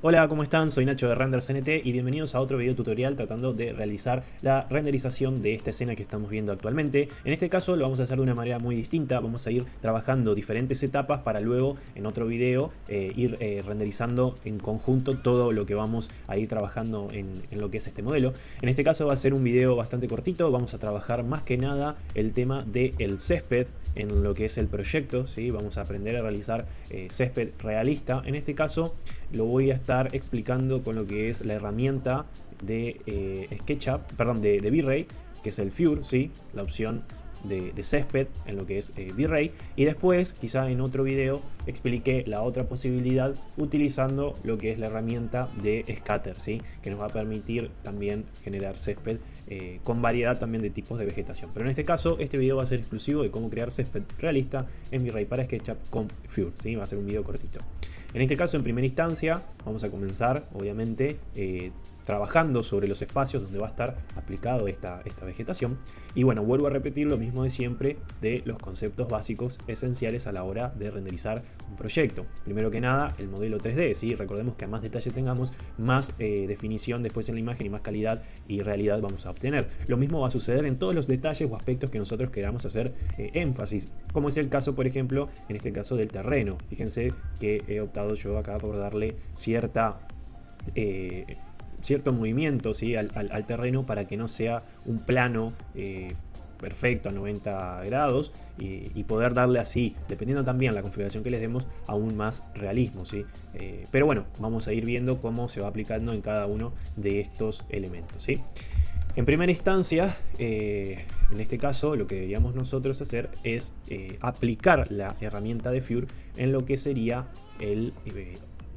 Hola, ¿cómo están? Soy Nacho de RenderCNT y bienvenidos a otro video tutorial tratando de realizar la renderización de esta escena que estamos viendo actualmente. En este caso lo vamos a hacer de una manera muy distinta, vamos a ir trabajando diferentes etapas para luego en otro video ir renderizando en conjunto todo lo que vamos a ir trabajando en lo que es este modelo. En este caso va a ser un video bastante cortito, vamos a trabajar más que nada el tema del césped en lo que es el proyecto, ¿sí? Vamos a aprender a realizar césped realista. En este caso lo voy a estar explicando con lo que es la herramienta de SketchUp, perdón, de V-Ray, que es el Fure, ¿sí? La opción de césped en lo que es V-Ray, y después quizá en otro video expliqué la otra posibilidad utilizando lo que es la herramienta de Scatter, ¿sí? Que nos va a permitir también generar césped con variedad también de tipos de vegetación. Pero en este caso este video va a ser exclusivo de cómo crear césped realista en V-Ray para SketchUp con Fure, ¿sí? Va a ser un video cortito. En este caso, en primera instancia, vamos a comenzar, obviamente, trabajando sobre los espacios donde va a estar aplicado esta vegetación. Y bueno, vuelvo a repetir lo mismo de siempre de los conceptos básicos esenciales a la hora de renderizar un proyecto. Primero que nada, el modelo 3D, ¿sí? Recordemos que a más detalle tengamos, más definición después en la imagen y más calidad y realidad vamos a obtener. Lo mismo va a suceder en todos los detalles o aspectos que nosotros queramos hacer énfasis, como es el caso, por ejemplo, en este caso del terreno. Fíjense que he optado yo acá por darle cierto movimiento, ¿sí? al terreno para que no sea un plano perfecto a 90 grados y poder darle así, dependiendo también la configuración que les demos, aún más realismo, ¿sí? Pero bueno, vamos a ir viendo cómo se va aplicando en cada uno de estos elementos, ¿sí? En primera instancia, en este caso lo que deberíamos nosotros hacer es aplicar la herramienta de Fure en lo que sería el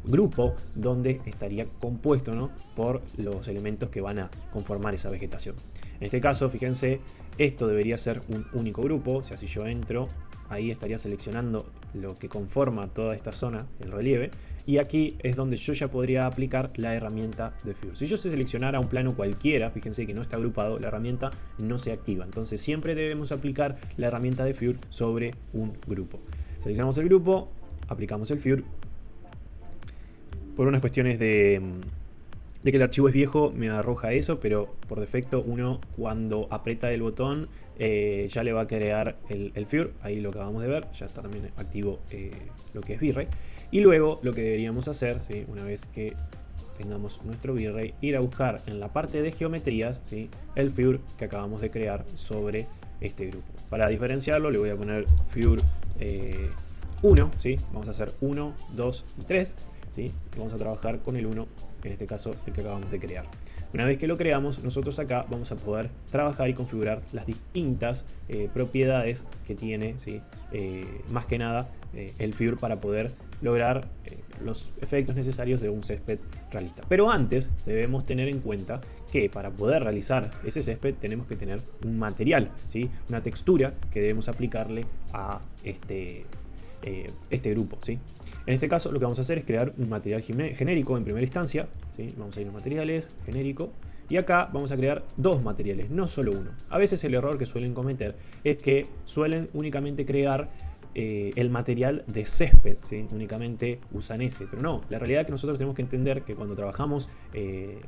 grupo donde estaría compuesto, ¿no?, por los elementos que van a conformar esa vegetación. En este caso, fíjense, esto debería ser un único grupo. O sea, si yo entro, ahí estaría seleccionando lo que conforma toda esta zona, el relieve, y aquí es donde yo ya podría aplicar la herramienta de Fure. Si yo seleccionara un plano cualquiera, fíjense que no está agrupado, la herramienta no se activa. Entonces siempre debemos aplicar la herramienta de Fure sobre un grupo. Seleccionamos el grupo, aplicamos el Fure. Por unas cuestiones de que el archivo es viejo me arroja eso, pero por defecto uno cuando aprieta el botón ya le va a crear el Fure. Ahí lo acabamos de ver, ya está también activo lo que es V-Ray. Y luego lo que deberíamos hacer, ¿sí?, una vez que tengamos nuestro V-Ray, ir a buscar en la parte de geometrías, ¿sí?, el Fure que acabamos de crear sobre este grupo. Para diferenciarlo le voy a poner Fure 1, ¿sí? Vamos a hacer 1, 2 y 3. ¿Sí? Vamos a trabajar con el 1, en este caso el que acabamos de crear. Una vez que lo creamos, nosotros acá vamos a poder trabajar y configurar las distintas propiedades que tiene, ¿sí?, más que nada el Fure para poder lograr los efectos necesarios de un césped realista. Pero antes debemos tener en cuenta que para poder realizar ese césped tenemos que tener un material, ¿sí?, una textura que debemos aplicarle a este grupo, ¿sí? En este caso lo que vamos a hacer es crear un material genérico en primera instancia, ¿sí? Vamos a ir a materiales, genérico, y acá vamos a crear dos materiales, no solo uno. A veces el error que suelen cometer es que suelen únicamente crear el material de césped, ¿sí? Únicamente usan ese, pero no, la realidad es que nosotros tenemos que entender que cuando trabajamos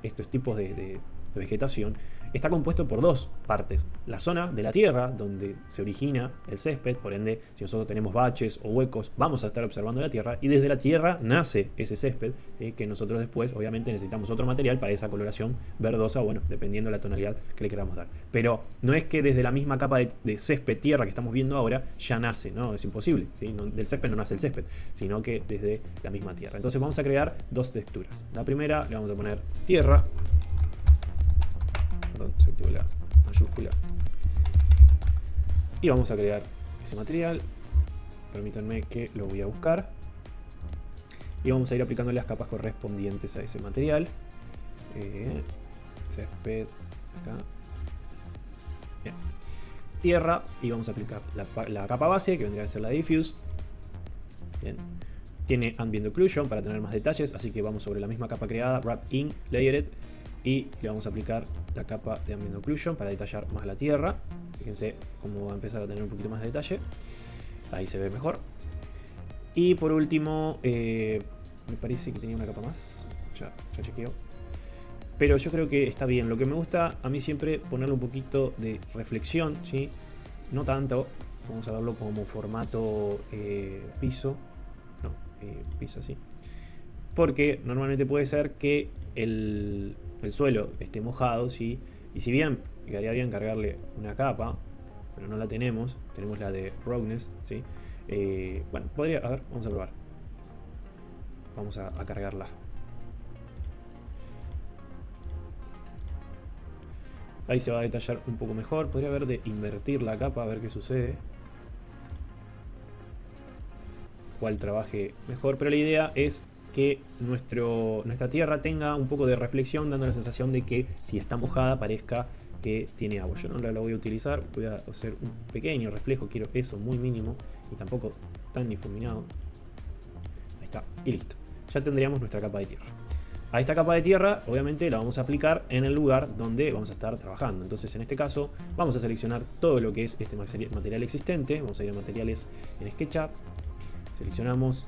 estos tipos de vegetación está compuesto por dos partes: la zona de la tierra donde se origina el césped, por ende si nosotros tenemos baches o huecos vamos a estar observando la tierra, y desde la tierra nace ese césped, ¿sí?, que nosotros después obviamente necesitamos otro material para esa coloración verdosa, bueno, dependiendo de la tonalidad que le queramos dar. Pero no es que desde la misma capa de césped tierra que estamos viendo ahora ya nace, no, es imposible, ¿sí? No, del césped no nace el césped, sino que desde la misma tierra. Entonces vamos a crear dos texturas. La primera le vamos a poner tierra, perdón, se activó la mayúscula, y vamos a crear ese material. Permítanme que lo voy a buscar y vamos a ir aplicando las capas correspondientes a ese material. Césped acá, bien, tierra, y vamos a aplicar la capa base, que vendría a ser la diffuse. Bien, tiene ambient occlusion para tener más detalles, así que vamos sobre la misma capa creada, wrap in, layered, y le vamos a aplicar la capa de ambient occlusion para detallar más la tierra. Fíjense cómo va a empezar a tener un poquito más de detalle, ahí se ve mejor. Y por último, me parece que tenía una capa más, ya chequeo. Pero yo creo que está bien. Lo que me gusta a mí siempre ponerle un poquito de reflexión, ¿sí? No tanto, vamos a verlo como formato piso. No, piso así. Porque normalmente puede ser que el suelo esté mojado, ¿sí? Y si bien quedaría bien cargarle una capa, pero no la tenemos, tenemos la de Roughness, ¿sí? Bueno, podría, a ver, vamos a probar. Vamos a cargarla. Ahí se va a detallar un poco mejor. Podría haber de invertir la capa a ver qué sucede. Cuál trabaje mejor. Pero la idea es que nuestra tierra tenga un poco de reflexión, dando la sensación de que si está mojada parezca que tiene agua. Yo no la voy a utilizar. Voy a hacer un pequeño reflejo. Quiero eso muy mínimo y tampoco tan difuminado. Ahí está. Y listo. Ya tendríamos nuestra capa de tierra. A esta capa de tierra, obviamente, la vamos a aplicar en el lugar donde vamos a estar trabajando. Entonces, en este caso, vamos a seleccionar todo lo que es este material existente. Vamos a ir a materiales en SketchUp. Seleccionamos,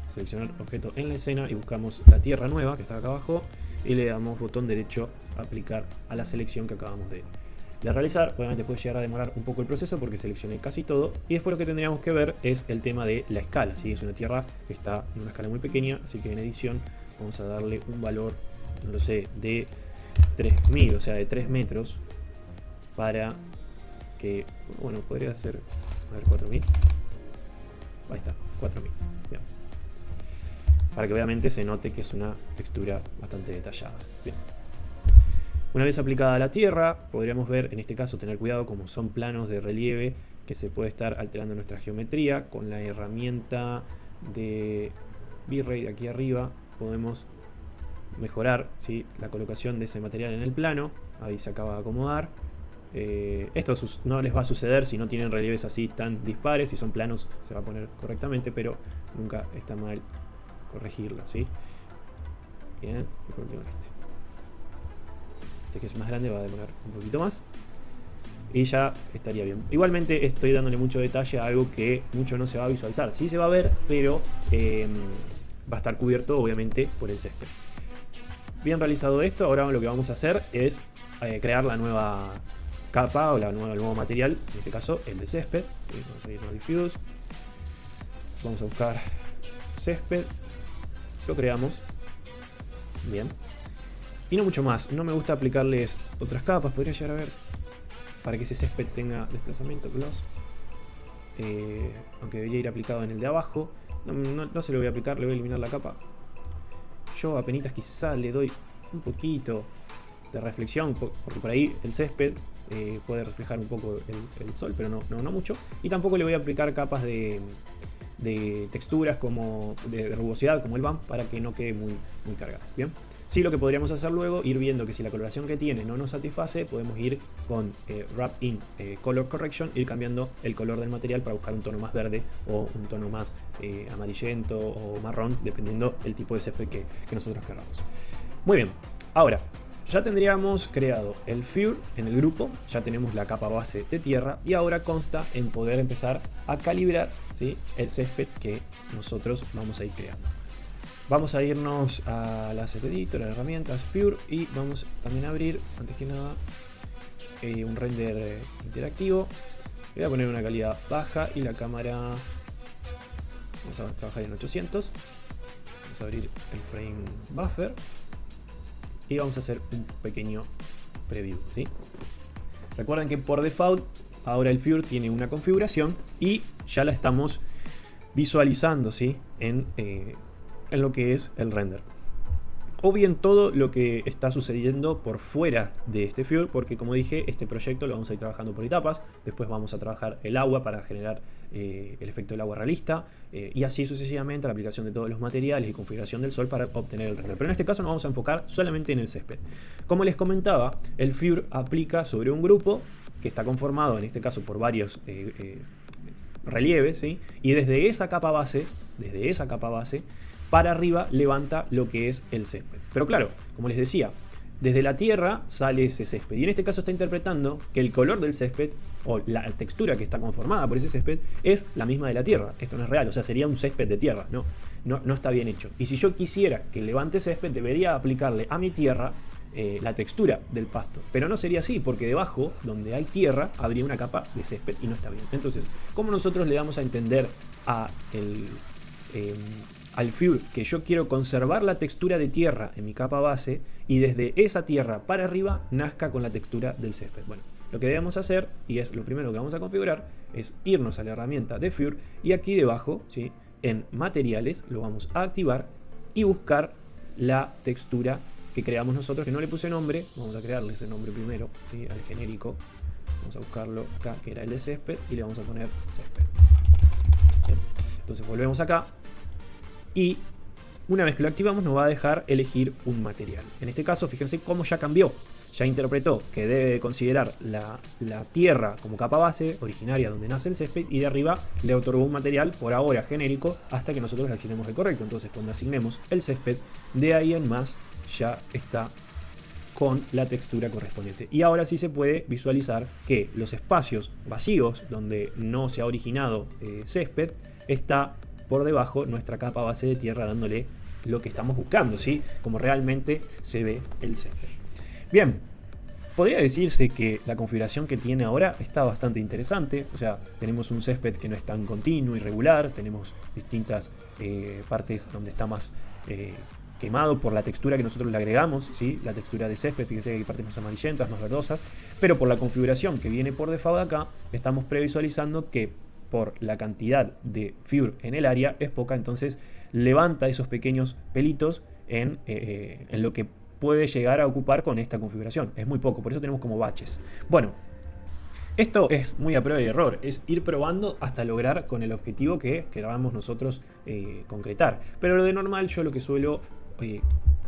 seleccionar objeto en la escena y buscamos la tierra nueva que está acá abajo. Y le damos botón derecho, aplicar a la selección que acabamos de realizar. Obviamente puede llegar a demorar un poco el proceso porque seleccioné casi todo. Y después lo que tendríamos que ver es el tema de la escala, ¿sí? Es una tierra que está en una escala muy pequeña, así que en edición vamos a darle un valor, no lo sé, de 3000, o sea, de 3 metros. Para que, bueno, podría ser, a ver, 4000. Ahí está, 4000. Bien. Para que obviamente se note que es una textura bastante detallada. Bien. Una vez aplicada la tierra, podríamos ver, en este caso, tener cuidado como son planos de relieve, que se puede estar alterando nuestra geometría. Con la herramienta de V-Ray de aquí arriba podemos mejorar, ¿sí?, la colocación de ese material en el plano. Ahí se acaba de acomodar. Esto no les va a suceder si no tienen relieves así tan dispares. Si son planos se va a poner correctamente, pero nunca está mal corregirlo, ¿sí? Bien, y por último este que es más grande va a demorar un poquito más. Y ya estaría bien. Igualmente estoy dándole mucho detalle a algo que mucho no se va a visualizar. Sí se va a ver, pero va a estar cubierto obviamente por el césped. Bien realizado esto, ahora lo que vamos a hacer es crear la nueva capa o el nuevo material. En este caso el de césped. Vamos a irnos a Diffuse. Vamos a buscar césped. Lo creamos. Bien. Y no mucho más. No me gusta aplicarles otras capas. Podría llegar a ver para que ese césped tenga desplazamiento gloss. Aunque debería ir aplicado en el de abajo. No se lo voy a aplicar, le voy a eliminar la capa. Yo apenas quizá le doy un poquito de reflexión, porque por ahí el césped puede reflejar un poco el sol, pero no mucho. Y tampoco le voy a aplicar capas de texturas como de rugosidad, como el BAM, para que no quede muy cargado. Bien. Sí, lo que podríamos hacer luego, ir viendo que si la coloración que tiene no nos satisface, podemos ir con Wrap in Color Correction, ir cambiando el color del material para buscar un tono más verde o un tono más amarillento o marrón, dependiendo del tipo de césped que nosotros queramos. Muy bien, ahora ya tendríamos creado el Fur en el grupo, ya tenemos la capa base de tierra y ahora consta en poder empezar a calibrar, ¿sí?, el césped que nosotros vamos a ir creando. Vamos a irnos a la Asset Editor, a las herramientas Fur, y vamos también a abrir, antes que nada, un render interactivo. Le voy a poner una calidad baja y la cámara, vamos a trabajar en 800. Vamos a abrir el frame buffer y vamos a hacer un pequeño preview, ¿sí? Recuerden que por default ahora el Fur tiene una configuración y ya la estamos visualizando, ¿sí?, en lo que es el render. O bien todo lo que está sucediendo por fuera de este Fur, porque como dije, este proyecto lo vamos a ir trabajando por etapas. Después vamos a trabajar el agua para generar el efecto del agua realista, y así sucesivamente la aplicación de todos los materiales y configuración del sol para obtener el render. Pero en este caso nos vamos a enfocar solamente en el césped. Como les comentaba, el Fur aplica sobre un grupo que está conformado en este caso por varios relieves, ¿sí?, y desde esa capa base para arriba levanta lo que es el césped. Pero claro, como les decía, desde la tierra sale ese césped. Y en este caso está interpretando que el color del césped, o la textura que está conformada por ese césped, es la misma de la tierra. Esto no es real, o sea, sería un césped de tierra, ¿no? no está bien hecho. Y si yo quisiera que levante césped, debería aplicarle a mi tierra la textura del pasto. Pero no sería así, porque debajo, donde hay tierra, habría una capa de césped y no está bien. Entonces, ¿cómo nosotros le damos a entender al Fure que yo quiero conservar la textura de tierra en mi capa base y desde esa tierra para arriba nazca con la textura del césped? Bueno, lo que debemos hacer, y es lo primero que vamos a configurar, es irnos a la herramienta de Fure y aquí debajo, ¿sí?, en materiales, lo vamos a activar y buscar la textura que creamos nosotros, que no le puse nombre. Vamos a crearle ese nombre primero, ¿sí?, al genérico. Vamos a buscarlo acá, que era el de césped, y le vamos a poner césped. Bien. Entonces volvemos acá y una vez que lo activamos nos va a dejar elegir un material. En este caso, fíjense cómo ya cambió. Ya interpretó que debe considerar la tierra como capa base originaria donde nace el césped y de arriba le otorgó un material por ahora genérico hasta que nosotros le asignemos el correcto. Entonces cuando asignemos el césped, de ahí en más ya está con la textura correspondiente. Y ahora sí se puede visualizar que los espacios vacíos donde no se ha originado césped está por debajo nuestra capa base de tierra dándole lo que estamos buscando, ¿sí?, como realmente se ve el césped. Bien, podría decirse que la configuración que tiene ahora está bastante interesante. O sea, tenemos un césped que no es tan continuo y regular, tenemos distintas partes donde está más quemado por la textura que nosotros le agregamos, ¿sí?, la textura de césped. Fíjense que hay partes más amarillentas, más verdosas, pero por la configuración que viene por default acá, estamos previsualizando que por la cantidad de Fure en el área es poca, entonces levanta esos pequeños pelitos en lo que puede llegar a ocupar con esta configuración. Es muy poco, por eso tenemos como baches. Bueno, esto es muy a prueba y error, es ir probando hasta lograr con el objetivo que queramos nosotros concretar. Pero lo de normal, yo lo que suelo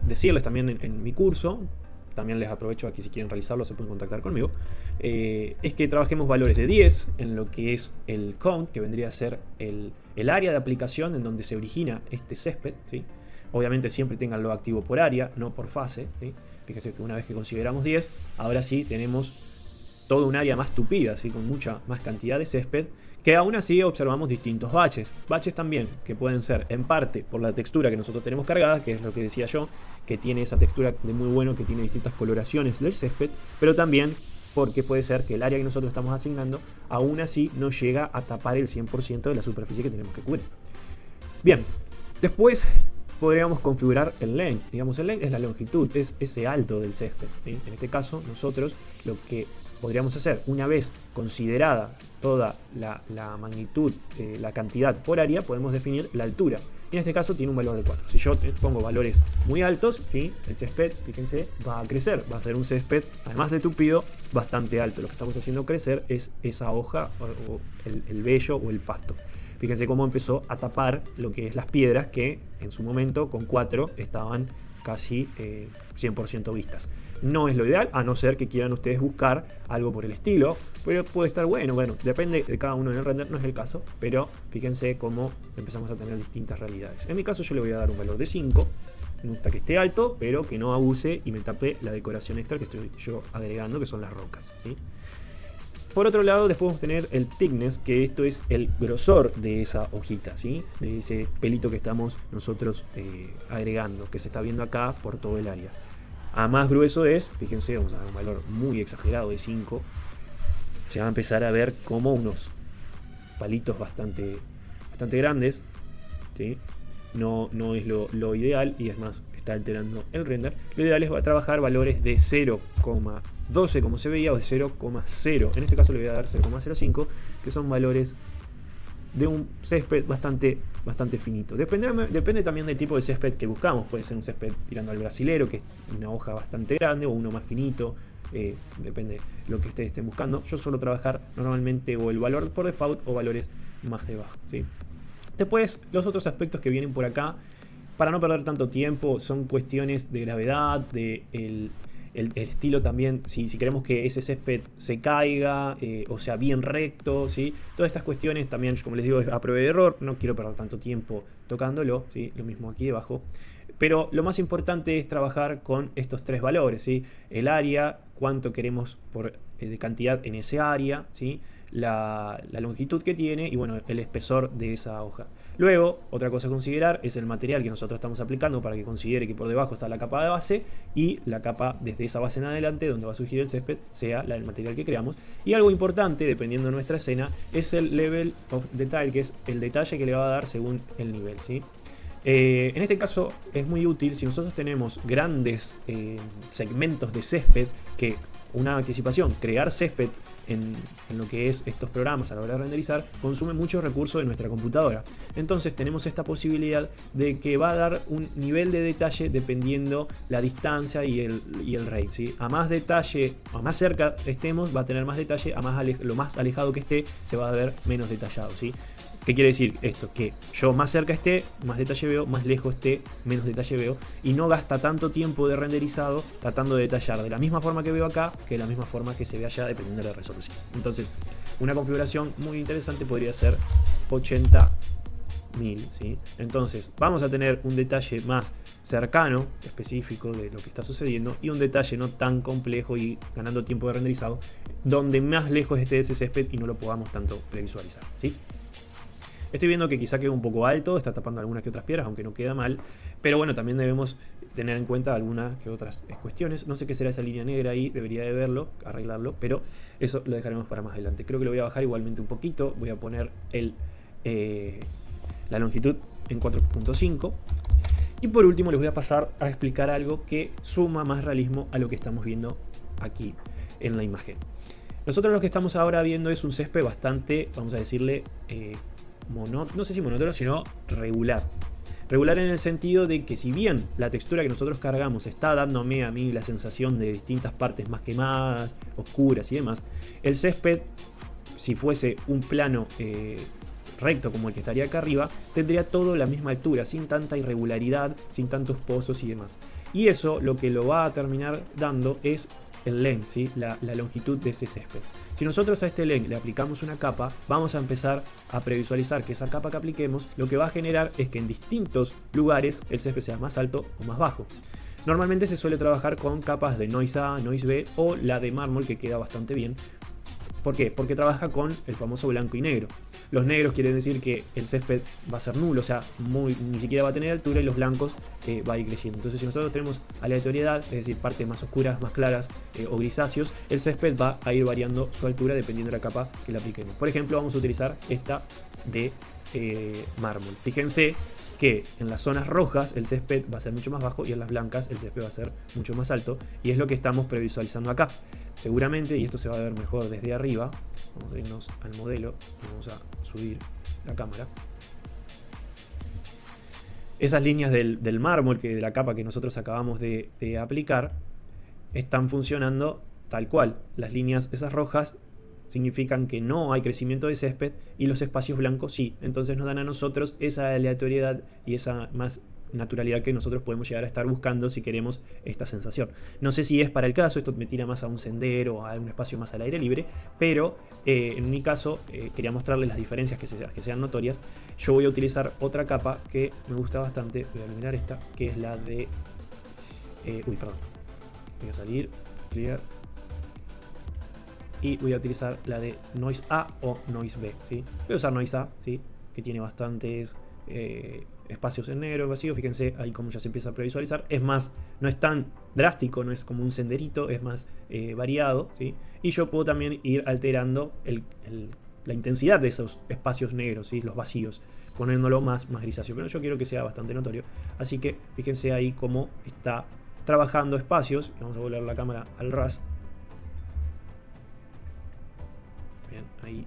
decirles también en mi curso, también les aprovecho aquí si quieren realizarlo, se pueden contactar conmigo, es que trabajemos valores de 10 en lo que es el count, que vendría a ser el área de aplicación en donde se origina este césped, ¿sí? Obviamente siempre tenganlo activo por área, no por fase, ¿sí? Fíjense que una vez que consideramos 10, ahora sí tenemos toda un área más tupida, ¿sí?, con mucha más cantidad de césped, que aún así observamos distintos baches. Baches también que pueden ser en parte por la textura que nosotros tenemos cargada, que es lo que decía yo, que tiene esa textura de muy bueno, que tiene distintas coloraciones del césped, pero también porque puede ser que el área que nosotros estamos asignando aún así no llega a tapar el 100% de la superficie que tenemos que cubrir. Bien, después podríamos configurar el length. Digamos, el length es la longitud, es ese alto del césped, ¿sí? En este caso, nosotros lo que podríamos hacer, una vez considerada toda la magnitud, la cantidad por área, podemos definir la altura. Y en este caso tiene un valor de 4. Si yo pongo valores muy altos, ¿sí?, el césped, fíjense, va a crecer. Va a ser un césped, además de tupido, bastante alto. Lo que estamos haciendo crecer es esa hoja o el vello o el pasto. Fíjense cómo empezó a tapar lo que es las piedras que en su momento con 4 estaban casi 100% vistas. No es lo ideal, a no ser que quieran ustedes buscar algo por el estilo, pero puede estar bueno, depende de cada uno en el render, no es el caso, pero fíjense cómo empezamos a tener distintas realidades. En mi caso yo le voy a dar un valor de 5, me gusta que esté alto, pero que no abuse y me tape la decoración extra que estoy yo agregando, que son las rocas, ¿sí? Por otro lado, después vamos a tener el thickness, que esto es el grosor de esa hojita, ¿sí?, de ese pelito que estamos nosotros agregando, que se está viendo acá por todo el área. A más grueso es, fíjense, vamos a dar un valor muy exagerado de 5. Se va a empezar a ver como unos palitos bastante grandes, ¿sí? No es lo ideal, y es más, está alterando el render. Lo ideal es trabajar valores de 0,12 como se veía, o de 0,0. En este caso le voy a dar 0,05, que son valores de un césped bastante finito. Depende también del tipo de césped que buscamos. Puede ser un césped tirando al brasilero, que es una hoja bastante grande, o uno más finito. Depende de lo que ustedes estén buscando. Yo suelo trabajar normalmente o el valor por default o valores más debajo, ¿sí? Después, los otros aspectos que vienen por acá, para no perder tanto tiempo, son cuestiones de gravedad, de el estilo también, si queremos que ese césped se caiga o sea bien recto, ¿sí? Todas estas cuestiones también, como les digo, es a prueba de error, no quiero perder tanto tiempo tocándolo, ¿sí? Lo mismo aquí debajo. Pero lo más importante es trabajar con estos tres valores, ¿sí? El área, cuánto queremos de cantidad en ese área, ¿sí? la longitud que tiene y bueno, el espesor de esa hoja. Luego, otra cosa a considerar es el material que nosotros estamos aplicando para que considere que por debajo está la capa de base y la capa desde esa base en adelante donde va a surgir el césped sea el material que creamos. Y algo importante, dependiendo de nuestra escena, es el level of detail, que es el detalle que le va a dar según el nivel, ¿sí? En este caso es muy útil si nosotros tenemos grandes segmentos de césped, que una anticipación, crear césped en lo que es estos programas a la hora de renderizar, consume muchos recursos de nuestra computadora. Entonces tenemos esta posibilidad de que va a dar un nivel de detalle dependiendo la distancia y el rate, ¿sí? A más detalle, a más cerca estemos, va a tener más detalle, lo más alejado que esté, se va a ver menos detallado, ¿sí? ¿Qué quiere decir esto? Que yo más cerca esté, más detalle veo, más lejos esté, menos detalle veo, y no gasta tanto tiempo de renderizado tratando de detallar de la misma forma que veo acá, que de la misma forma que se ve allá, dependiendo de la resolución. Entonces, una configuración muy interesante podría ser 80.000, ¿sí? Entonces, vamos a tener un detalle más cercano, específico de lo que está sucediendo, y un detalle no tan complejo y ganando tiempo de renderizado, donde más lejos esté ese césped y no lo podamos tanto previsualizar, ¿sí? Estoy viendo que quizá queda un poco alto, está tapando algunas que otras piedras, aunque no queda mal. Pero bueno, también debemos tener en cuenta algunas que otras cuestiones. No sé qué será esa línea negra ahí, debería de verlo, arreglarlo, pero eso lo dejaremos para más adelante. Creo que lo voy a bajar igualmente un poquito. Voy a poner la longitud en 4.5. Y por último les voy a pasar a explicar algo que suma más realismo a lo que estamos viendo aquí en la imagen. Nosotros lo que estamos ahora viendo es un césped bastante, vamos a decirle, no sé si monótono, sino regular. Regular en el sentido de que si bien la textura que nosotros cargamos está dándome a mí la sensación de distintas partes más quemadas, oscuras y demás, el césped, si fuese un plano recto como el que estaría acá arriba, tendría todo la misma altura, sin tanta irregularidad, sin tantos pozos y demás. Y eso lo que lo va a terminar dando es el length, ¿sí? la longitud de ese césped. Si nosotros a este length le aplicamos una capa, vamos a empezar a previsualizar que esa capa que apliquemos lo que va a generar es que en distintos lugares el césped sea más alto o más bajo. Normalmente se suele trabajar con capas de Noise A, Noise B o la de mármol, que queda bastante bien. ¿Por qué? Porque trabaja con el famoso blanco y negro. Los negros quieren decir que el césped va a ser nulo, o sea, ni siquiera va a tener altura, y los blancos va a ir creciendo. Entonces, si nosotros tenemos aleatoriedad, es decir, partes más oscuras, más claras o grisáceos, el césped va a ir variando su altura dependiendo de la capa que le apliquemos. Por ejemplo, vamos a utilizar esta de mármol. Fíjense que en las zonas rojas el césped va a ser mucho más bajo y en las blancas el césped va a ser mucho más alto, y es lo que estamos previsualizando acá. Seguramente, y esto se va a ver mejor desde arriba, vamos a irnos al modelo y vamos a subir la cámara. Esas líneas del mármol, de la capa que nosotros acabamos de aplicar, están funcionando tal cual. Las líneas esas rojas significan que no hay crecimiento de césped y los espacios blancos sí. Entonces nos dan a nosotros esa aleatoriedad y esa más naturalidad que nosotros podemos llegar a estar buscando si queremos esta sensación. No sé si es para el caso, esto me tira más a un sendero, a un espacio más al aire libre, pero en mi caso quería mostrarles las diferencias que sean notorias. Yo voy a utilizar otra capa que me gusta bastante, voy a eliminar esta, que es la de... voy a salir, clear, y voy a utilizar la de Noise A o Noise B, ¿sí? Voy a usar Noise A, ¿sí? Que tiene bastantes espacios en negro, vacío. Fíjense ahí como ya se empieza a previsualizar. Es más, no es tan drástico, no es como un senderito, es más variado, ¿sí? Y yo puedo también ir alterando la intensidad de esos espacios negros, ¿sí? Los vacíos, poniéndolo más grisáceo. Pero yo quiero que sea bastante notorio. Así que fíjense ahí cómo está trabajando espacios. Vamos a volver la cámara al RAS. Bien, ahí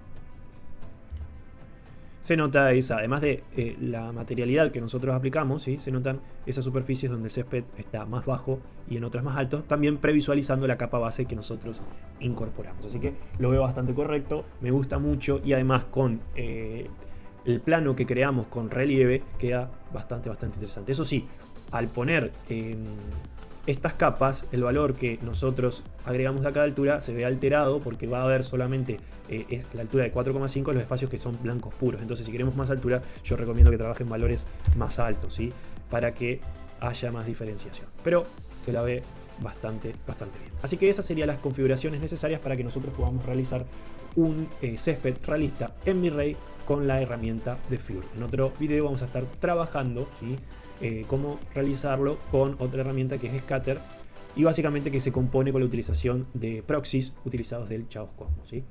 se nota esa, además de la materialidad que nosotros aplicamos, ¿sí? Se notan esas superficies donde el césped está más bajo y en otras más alto, también previsualizando la capa base que nosotros incorporamos. Así que lo veo bastante correcto, me gusta mucho, y además con el plano que creamos con relieve queda bastante interesante. Eso sí, al poner estas capas, el valor que nosotros agregamos a cada altura se ve alterado, porque va a haber solamente la altura de 4,5 en los espacios que son blancos puros. Entonces, si queremos más altura, yo recomiendo que trabajen valores más altos, ¿sí? Para que haya más diferenciación. Pero se la ve bastante bien. Así que esas serían las configuraciones necesarias para que nosotros podamos realizar un césped realista en V-Ray con la herramienta de Fure. En otro video vamos a estar trabajando, ¿sí?, cómo realizarlo con otra herramienta que es Scatter, y básicamente que se compone con la utilización de proxies utilizados del Chaos Cosmos, ¿sí?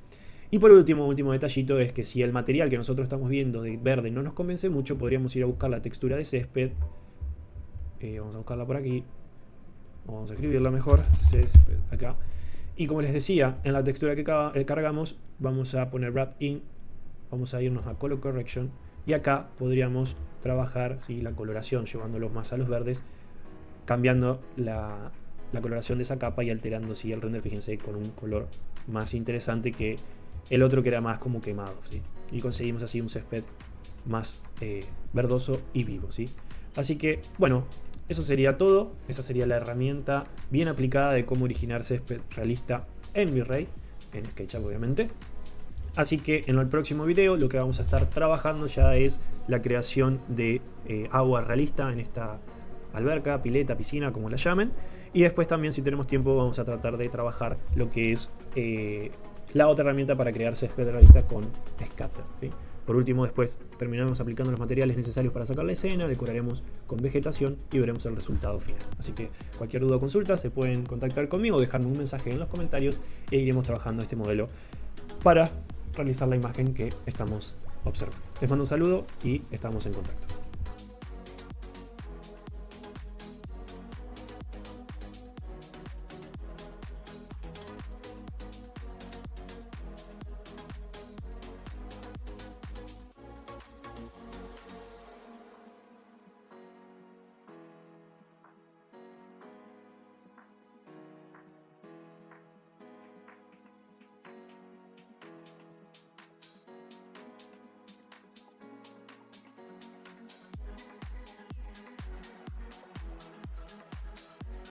Y por último detallito es que si el material que nosotros estamos viendo de verde no nos convence mucho, podríamos ir a buscar la textura de césped. Vamos a buscarla por aquí. Vamos a escribirla mejor. Césped acá. Y como les decía, en la textura que cargamos, vamos a poner Wrap In. Vamos a irnos a Color Correction. Y acá podríamos trabajar, ¿sí?, la coloración, llevándolos más a los verdes, cambiando la coloración de esa capa y alterando, ¿sí?, el render, fíjense, con un color más interesante que el otro, que era más como quemado, ¿sí? Y conseguimos así un césped más verdoso y vivo, ¿sí? Así que, bueno, eso sería todo. Esa sería la herramienta bien aplicada de cómo originar césped realista en V-Ray, en SketchUp obviamente. Así que en el próximo video lo que vamos a estar trabajando ya es la creación de agua realista en esta alberca, pileta, piscina, como la llamen. Y después también, si tenemos tiempo, vamos a tratar de trabajar lo que es la otra herramienta para crear césped realista con Scatter, ¿sí? Por último, después terminaremos aplicando los materiales necesarios para sacar la escena, decoraremos con vegetación y veremos el resultado final. Así que cualquier duda o consulta se pueden contactar conmigo, dejarme un mensaje en los comentarios e iremos trabajando este modelo para realizar la imagen que estamos observando. Les mando un saludo y estamos en contacto.